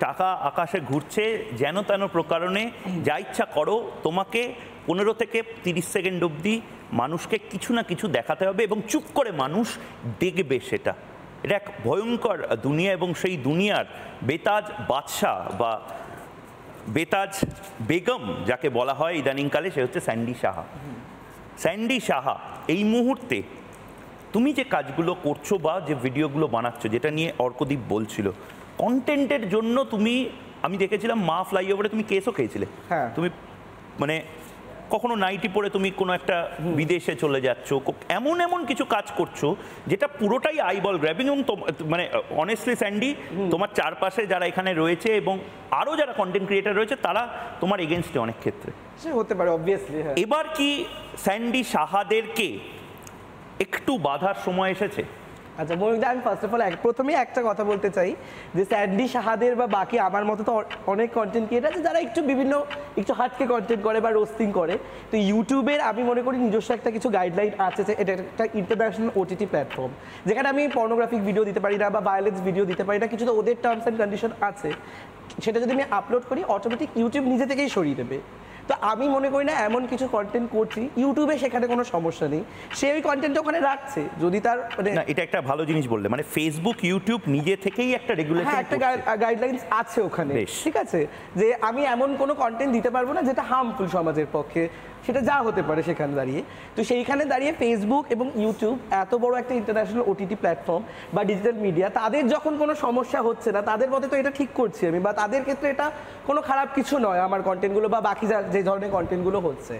টাকা আকাশে ঘুরছে যেন তেন প্রকারণে যা ইচ্ছা করো, তোমাকে 15 থেকে 30 সেকেন্ড অবধি মানুষকে কিছু না কিছু দেখাতে হবে এবং চুপ করে মানুষ দেখবে সেটা। এটা এক ভয়ঙ্কর দুনিয়া এবং সেই দুনিয়ার বেতাজ বাদশাহ বা বেতাজ বেগম যাকে বলা হয় ইদানিংকালে, সে হচ্ছে স্যান্ডি সাহা। স্যান্ডি সাহা এই মুহূর্তে তুমি যে কাজগুলো করছো বা যে ভিডিওগুলো বানাচ্ছো, যেটা নিয়ে অর্কদীপ বলছিল, কন্টেন্টের জন্য তুমি, আমি দেখেছিলাম মা ফ্লাইওভারে তুমি কেসও খেয়েছিলে। হ্যাঁ, তুমি মানে কখনো নাইটি পরে তুমি কোনো একটা বিদেশে চলে যাচ্ছ, এমন এমন কিছু কাজ করছো যেটা পুরোটাই আইবল গ্র্যাবিং। এবং মানে অনেস্টলি স্যান্ডি, তোমার চারপাশে যারা এখানে রয়েছে এবং আরও যারা কন্টেন্ট ক্রিয়েটার রয়েছে তারা তোমার এগেনস্টে অনেক ক্ষেত্রে সে হতে পারে অবভিয়াসলি। এবার কি স্যান্ডি সাহাদেরকে একটু বাধার সময় এসেছে? আচ্ছা ময়ূক, আমি ফার্স্ট অফ অল প্রথমেই একটা কথা বলতে চাই যে স্যান্ডি সাহাদের বা বাকি আমার মতো তো অনেক কন্টেন্ট ক্রিয়েটার আছে যারা একটু হাটকে কন্টেন্ট করে বা রোস্টিং করে। তো ইউটিউবের আমি মনে করি নিজস্ব একটা কিছু গাইডলাইন আছে যে এটা একটা ইন্টারন্যাশনাল ওটিটি প্ল্যাটফর্ম, যেখানে আমি পর্নোগ্রাফিক ভিডিও দিতে পারি না বা ভায়োলেন্স ভিডিও দিতে পারি না, কিছু তো ওদের টার্মস অ্যান্ড কন্ডিশন আছে। সেটা যদি আমি আপলোড করি অটোমেটিক ইউটিউব নিজে থেকেই সরিয়ে দেবে। তো আমি মনে করি না এমন কিছু কন্টেন্ট করছি ইউটিউবে সেখানে কোনো সমস্যা নেই, সে ওই কন্টেন্টটা ওখানে রাখছে। যদি তার মানে এটা একটা ভালো জিনিস বললে, মানে ফেসবুক ইউটিউব নিজে থেকেই একটা রেগুলেশন, একটা গাইডলাইন্স আছে ওখানে, ঠিক আছে, যে আমি এমন কোনো কন্টেন্ট দিতে পারবো না যেটা হার্মফুল সমাজের পক্ষে, সেটা যা হতে পারে সেখানে দাঁড়িয়ে। তো সেইখানে দাঁড়িয়ে ফেসবুক এবং ইউটিউব এত বড় একটা ইন্টারন্যাশনাল ওটিটি প্ল্যাটফর্ম বা ডিজিটাল মিডিয়া, তাদের যখন কোনো সমস্যা হচ্ছে না তাদের মতে তো এটা ঠিক করছি আমি, বা তাদের ক্ষেত্রে এটা কোনো খারাপ কিছু নয় আমার কন্টেন্টগুলো বা বাকি যে ধরনের কন্টেন্টগুলো হচ্ছে।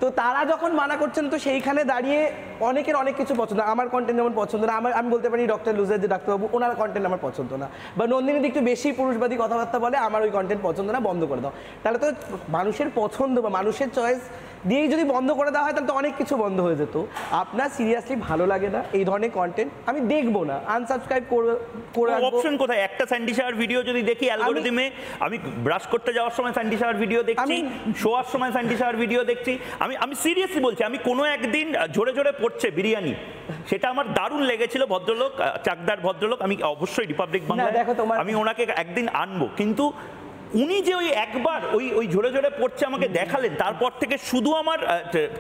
তো তারা যখন মানা করছেন তো সেইখানে দাঁড়িয়ে অনেকের অনেক কিছু পছন্দ। আমার কন্টেন্ট যেমন পছন্দ না, আমি বলতে পারি ডক্টর লুজার যে ডাক্তারবাবু, ওনার কন্টেন্ট আমার পছন্দ না, বা নন্দিনী একটু বেশি পুরুষবাদী কথাবার্তা বলে, আমার ওই কন্টেন্ট পছন্দ না, বন্ধ করে দাও। তাহলে তো মানুষের পছন্দ বা মানুষের চয়েস দিয়েই যদি বন্ধ করে দেওয়া হয় তাহলে তো অনেক কিছু বন্ধ হয়ে যেত। আপনার সিরিয়াসলি ভালো লাগে না এই ধরনের কন্টেন্ট, আমি দেখবো না, আনসাবস্ক্রাইব করে অপশন কোথায়? একটা স্যান্ডি সাহার ভিডিও যদি দেখি অ্যালগরিদমে, আমি ব্রাশ করতে যাওয়ার সময় স্যান্ডি সাহার ভিডিও দেখছি, শোয়ার সময় স্যান্ডি সাহার ভিডিও দেখছি। আমি সিরিয়াসলি বলছি, আমি কোনো একদিন ঝরে ঝরে পড়ছে বিরিয়ানি, সেটা আমার দারুণ লেগেছিল। ভদ্রলোক, চাকদার ভদ্রলোক, আমি অবশ্যই রিপাবলিক বাংলা, আমি ওনাকে একদিন আনবো, কিন্তু উনি যে ওই একবার ওই ঝরে ঝরে পড়ছে আমাকে দেখালেন, তারপর থেকে শুধু আমার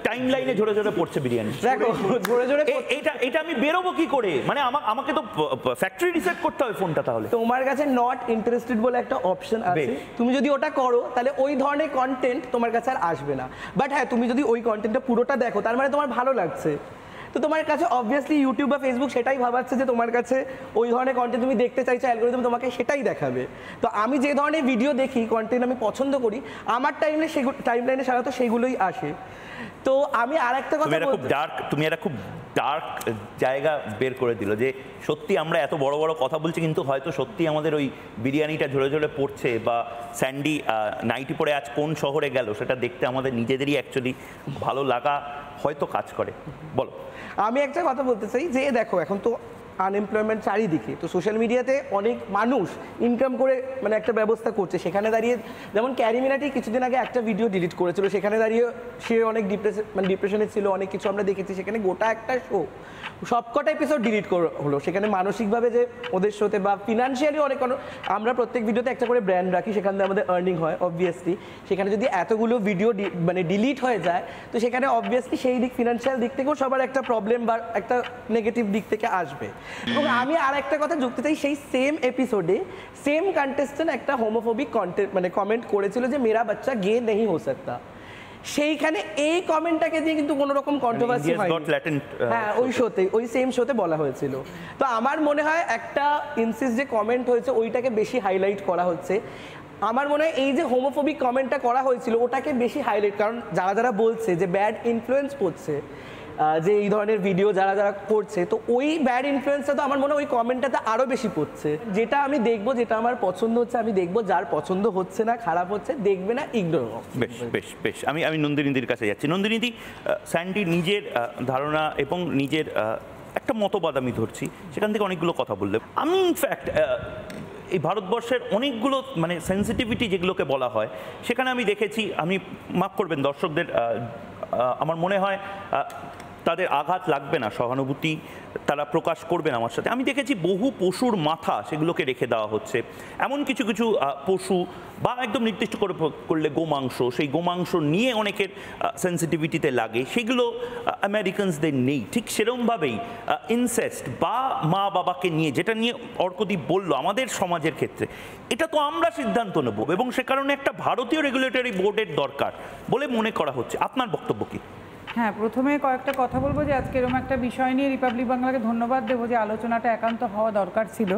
টাইম লাইনে ঝরে ঝরে পড়ছে বিরিয়ানি। এটা আমি বেরোবো কি করে? মানে আমাকে তো ফ্যাক্টরি রিসেট করতে হবে ফোনটা। তাহলে তোমার কাছে নট ইন্টারেস্টেড বলে একটা অপশন আছে, তুমি যদি ওটা করো তাহলে ওই ধরনের কন্টেন্ট তোমার কাছে আর আসবে না। বাট হ্যাঁ, তুমি যদি ওই কন্টেন্টটা পুরোটা দেখো তার মানে তোমার ভালো লাগছে, তো তোমার কাছে অবভিয়াসলি ইউটিউব বা ফেসবুক সেটাই ভাবাচ্ছে যে তোমার কাছে ওই ধরনের কন্টেন্ট তুমি দেখতে চাইছো, অ্যালগরিদম তোমাকে সেটাই দেখাবে। তো আমি যে ধরনের ভিডিও দেখি, কন্টেন্ট আমি পছন্দ করি, আমার টাইমলাইনে সাধারণত সেগুলোই আসে। তো আমি আর একটা কথা, তুমি একটা খুব ডার্ক জায়গা বের করে দিল যে সত্যি আমরা এত বড় বড় কথা বলছি, কিন্তু হয়তো সত্যি আমাদের ওই বিরিয়ানিটা ঝরে ঝরে পড়ছে বা স্যান্ডি নাইটি পরে আজ কোন শহরে গেল সেটা দেখতে আমাদের নিজেদেরই অ্যাকচুয়ালি ভালো লাগা হয়তো কাজ করে। বলো। আমি একটা কথা বলতে চাই যে দেখো, এখন তো আনএমপ্লয়মেন্ট চারিদিকে, তো সোশ্যাল মিডিয়াতে অনেক মানুষ ইনকাম করে মানে একটা ব্যবস্থা করছে। সেখানে দাঁড়িয়ে যেমন ক্যারি মিনাটি কিছুদিন আগে একটা ভিডিও ডিলিট করেছিল, সেখানে দাঁড়িয়ে সে অনেক ডিপ্রেশনে ছিল, অনেক কিছু আমরা দেখেছি। সেখানে গোটা একটা শো, সবকটা এপিসোড ডিলিট হলো। সেখানে মানসিকভাবে যে ওদের শোতে বা ফিনান্সিয়ালি অনেক, আমরা প্রত্যেক ভিডিওতে একটা করে ব্র্যান্ড রাখি, সেখান থেকে আমাদের আর্নিং হয় অবভিয়াসলি। সেখানে যদি এতগুলো ভিডিও মানে ডিলিট হয়ে যায় তো সেখানে অবভিয়াসলি সেই দিক, ফিনান্সিয়াল দিক থেকেও সবার একটা প্রবলেম বা একটা নেগেটিভ দিক থেকে আসবে। এবং আমি আর একটা কথা যুক্তি চাই, সেই সেম এপিসোডে সেম কন্টেস্টেন্ট একটা হোমোফোবিক কমেন্ট করেছিল যে মেরা বাচ্চা গে নেই হো সকতা। সেইখানে এই কমেন্টটাকে দিয়ে কিন্তু কোনো রকম কন্ট্রোভার্সি হয়নি। হ্যাঁ, ওই সেম শোতে বলা হয়েছিল। তো আমার মনে হয় একটা ইনসিস্ট যে কমেন্ট হয়েছে ওইটাকে বেশি হাইলাইট করা হচ্ছে। আমার মনে হয় এই যে হোমোফোবিক কমেন্টটা করা হয়েছিল ওটাকে বেশি হাইলাইট, কারণ যারা বলছে যে ব্যাড ইনফ্লুয়েন্স পড়ছে, যে এই ধরনের ভিডিও যারা করছে, তো ওই ব্যাড ইনফ্লুয়েন্সটা তো আমার মনে হয় ওই কমেন্টটাতে আরও বেশি পড়ছে। যেটা আমি দেখবো, যেটা আমার পছন্দ হচ্ছে আমি দেখবো, যার পছন্দ হচ্ছে না, খারাপ হচ্ছে, দেখবে না, ইগনোর করো। বেশ আমি নন্দিনীদির কাছে যাচ্ছি। নন্দিনীদি, স্যান্ডি নিজের ধারণা এবং নিজের একটা মতবাদ আমি ধরছি, সেখান থেকে অনেকগুলো কথা বললে। আমি ইনফ্যাক্ট এই ভারতবর্ষের অনেকগুলো মানে সেন্সিটিভিটি যেগুলোকে বলা হয়, সেখানে আমি দেখেছি, আমি মাফ করবেন দর্শকদের, আমার মনে হয় তাদের আঘাত লাগবে না, সহানুভূতি তারা প্রকাশ করবেন আমার সাথে। আমি দেখেছি বহু পশুর মাথা সেগুলোকে রেখে দেওয়া হচ্ছে, এমন কিছু কিছু পশু বা একদম নির্দিষ্ট করে করলে গোমাংস, সেই গোমাংস নিয়ে অনেকের সেন্সিটিভিটিতে লাগে, সেগুলো আমেরিকানসদের নেই। ঠিক সেরকমভাবেই ইনসেস্ট বা মা বাবাকে নিয়ে, যেটা নিয়ে অর্কদীপ বলল আমাদের সমাজের ক্ষেত্রে, এটা তো আমরা সিদ্ধান্ত নেব এবং সে কারণে একটা ভারতীয় রেগুলেটরি বোর্ডের দরকার বলে মনে করা হচ্ছে। আপনার বক্তব্য কি? হ্যাঁ, প্রথমে কয়েকটা কথা বলবো যে আজকে এরকম একটা বিষয় নিয়ে রিপাবলিক বাংলাকে ধন্যবাদ দেবো যে আলোচনাটা একান্ত হওয়া দরকার ছিল।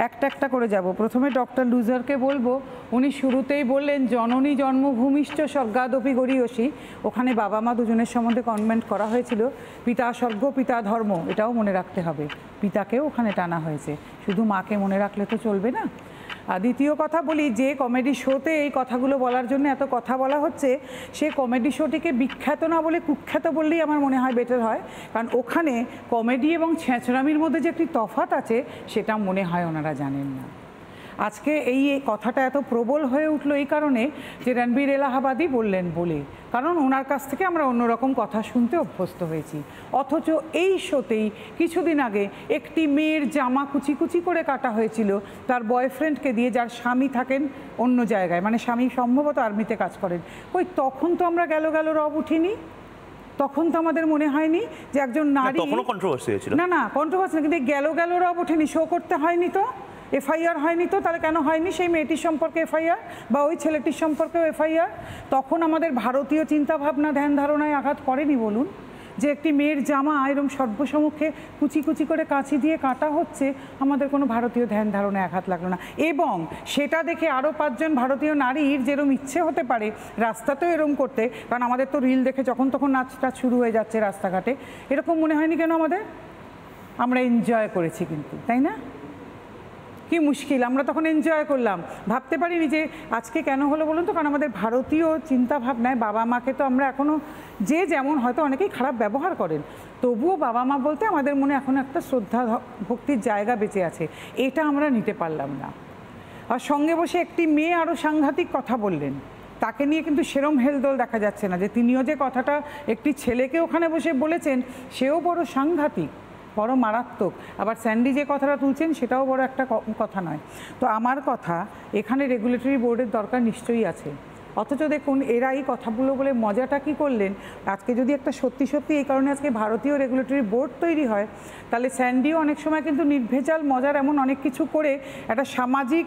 একটা করে যাব। প্রথমে ডক্টর লুজারকে বলবো, উনি শুরুতেই বললেন জননী জন্মভূমিষ্ঠ স্বর্গাদপি গরীয়সী, ওখানে বাবা মা দুজনের সম্বন্ধে কমেন্ট করা হয়েছিল। পিতা স্বর্গ পিতা ধর্ম, এটাও মনে রাখতে হবে, পিতাকেও ওখানে টানা হয়েছে, শুধু মাকে মনে রাখলে তো চলবে না। আর দ্বিতীয় কথা বলি, যে কমেডি শোতে এই কথাগুলো বলার জন্য এত কথা বলা হচ্ছে, সে কমেডি শোটিকে বিখ্যাত না বলে কুখ্যাত বললেই আমার মনে হয় বেটার হয়, কারণ ওখানে কমেডি এবং ছেঁচড়ামির মধ্যে যে একটি তফাৎ আছে সেটা মনে হয় ওনারা জানেন না। আজকে এই কথাটা এত প্রবল হয়ে উঠলো এই কারণে যে রণবীর এলাহাবাদী বললেন বলে, কারণ ওনার কাছ থেকে আমরা অন্যরকম কথা শুনতে অভ্যস্ত হয়েছি। অথচ এই শোতেই কিছুদিন আগে একটি মেয়ের জামা কুচি কুচি করে কাটা হয়েছিল তার বয়ফ্রেন্ডকে দিয়ে, যার স্বামী থাকেন অন্য জায়গায়, মানে স্বামী সম্ভবত আর্মিতে কাজ করেন। কই তখন তো আমরা গেল রব উঠিনি, তখন তো আমাদের মনে হয়নি যে একজন নারী, কন্ট্রোভার্সি হয়েছিল না কন্ট্রোভার্সি না, কিন্তু গেল রব ওঠেনি, শো করতে হয়নি তো, এফআইআর হয়নি তো, তাহলে কেন হয়নি সেই মেয়েটির সম্পর্কে এফআইআর বা ওই ছেলেটির সম্পর্কেও এফআইআর? তখন আমাদের ভারতীয় চিন্তাভাবনা ধ্যান ধারণায় আঘাত করেনি বলুন, যে একটি মেয়ের জামা এরকম সর্বসম্মুখে কুচি কুচি করে কাঁচি দিয়ে কাটা হচ্ছে, আমাদের কোনো ভারতীয় ধ্যান ধারণায় আঘাত লাগলো না। এবং সেটা দেখে আরও 5 জন ভারতীয় নারীর যেরকম ইচ্ছে হতে পারে রাস্তাতেও এরকম করতে, কারণ আমাদের তো রিল দেখে যখন তখন নাচটা শুরু হয়ে যাচ্ছে রাস্তাঘাটে, এরকম মনে হয়নি কেন আমাদের? আমরা এনজয় করেছি কিন্তু, তাই না? কি মুশকিল, আমরা তখন এনজয় করলাম, ভাবতে পারিনি যে আজকে কেন হলো বলুন তো, কারণ আমাদের ভারতীয় চিন্তাভাবনায় বাবা মাকে তো আমরা এখনও, যে যেমন হয়তো অনেকেই খারাপ ব্যবহার করেন, তবুও বাবা মা বলতে আমাদের মনে এখনও একটা শ্রদ্ধা ভক্তির জায়গা বেঁচে আছে, এটা আমরা নিতে পারলাম না। আর সঙ্গে বসে একটি মেয়ে আরও সাংঘাতিক কথা বললেন, তাকে নিয়ে কিন্তু সেরম হেলদোল দেখা যাচ্ছে না, যে তিনিও যে কথাটা একটি ছেলেকে ওখানে বসে বলেছেন সেও বড় সাংঘাতিক, বড় মারাত্মক। আবার স্যান্ডি যে কথাটা তুলছেন সেটাও বড় একটা কথা নয়। তো আমার কথা, এখানে রেগুলেটরি বোর্ডের দরকার নিশ্চয়ই আছে। অথচ দেখুন এরা এই কথাগুলো বলে মজাটা কি করলেন, আজকে যদি একটা সত্যি এই কারণে আজকে ভারতীয় রেগুলেটরি বোর্ড তৈরি হয়, তাহলে স্যান্ডিও অনেক সময় কিন্তু নির্ভেজাল মজার এমন অনেক কিছু করে একটা সামাজিক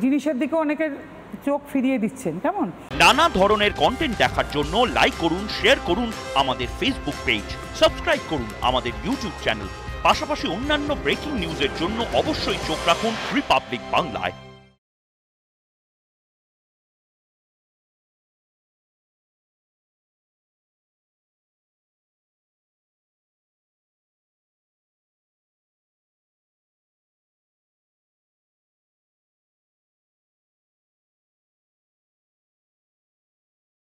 জিনিসের দিকেও অনেকের চোখ ফিরিয়ে দিচ্ছেন। কেমন নানা ধরনের কন্টেন্ট দেখার জন্য লাইক করুন, শেয়ার করুন আমাদের ফেসবুক পেজ, সাবস্ক্রাইব করুন আমাদের ইউটিউব চ্যানেল। পাশাপাশি অন্যান্য ব্রেকিং নিউজের জন্য অবশ্যই চোখ রাখুন রিপাবলিক বাংলায়।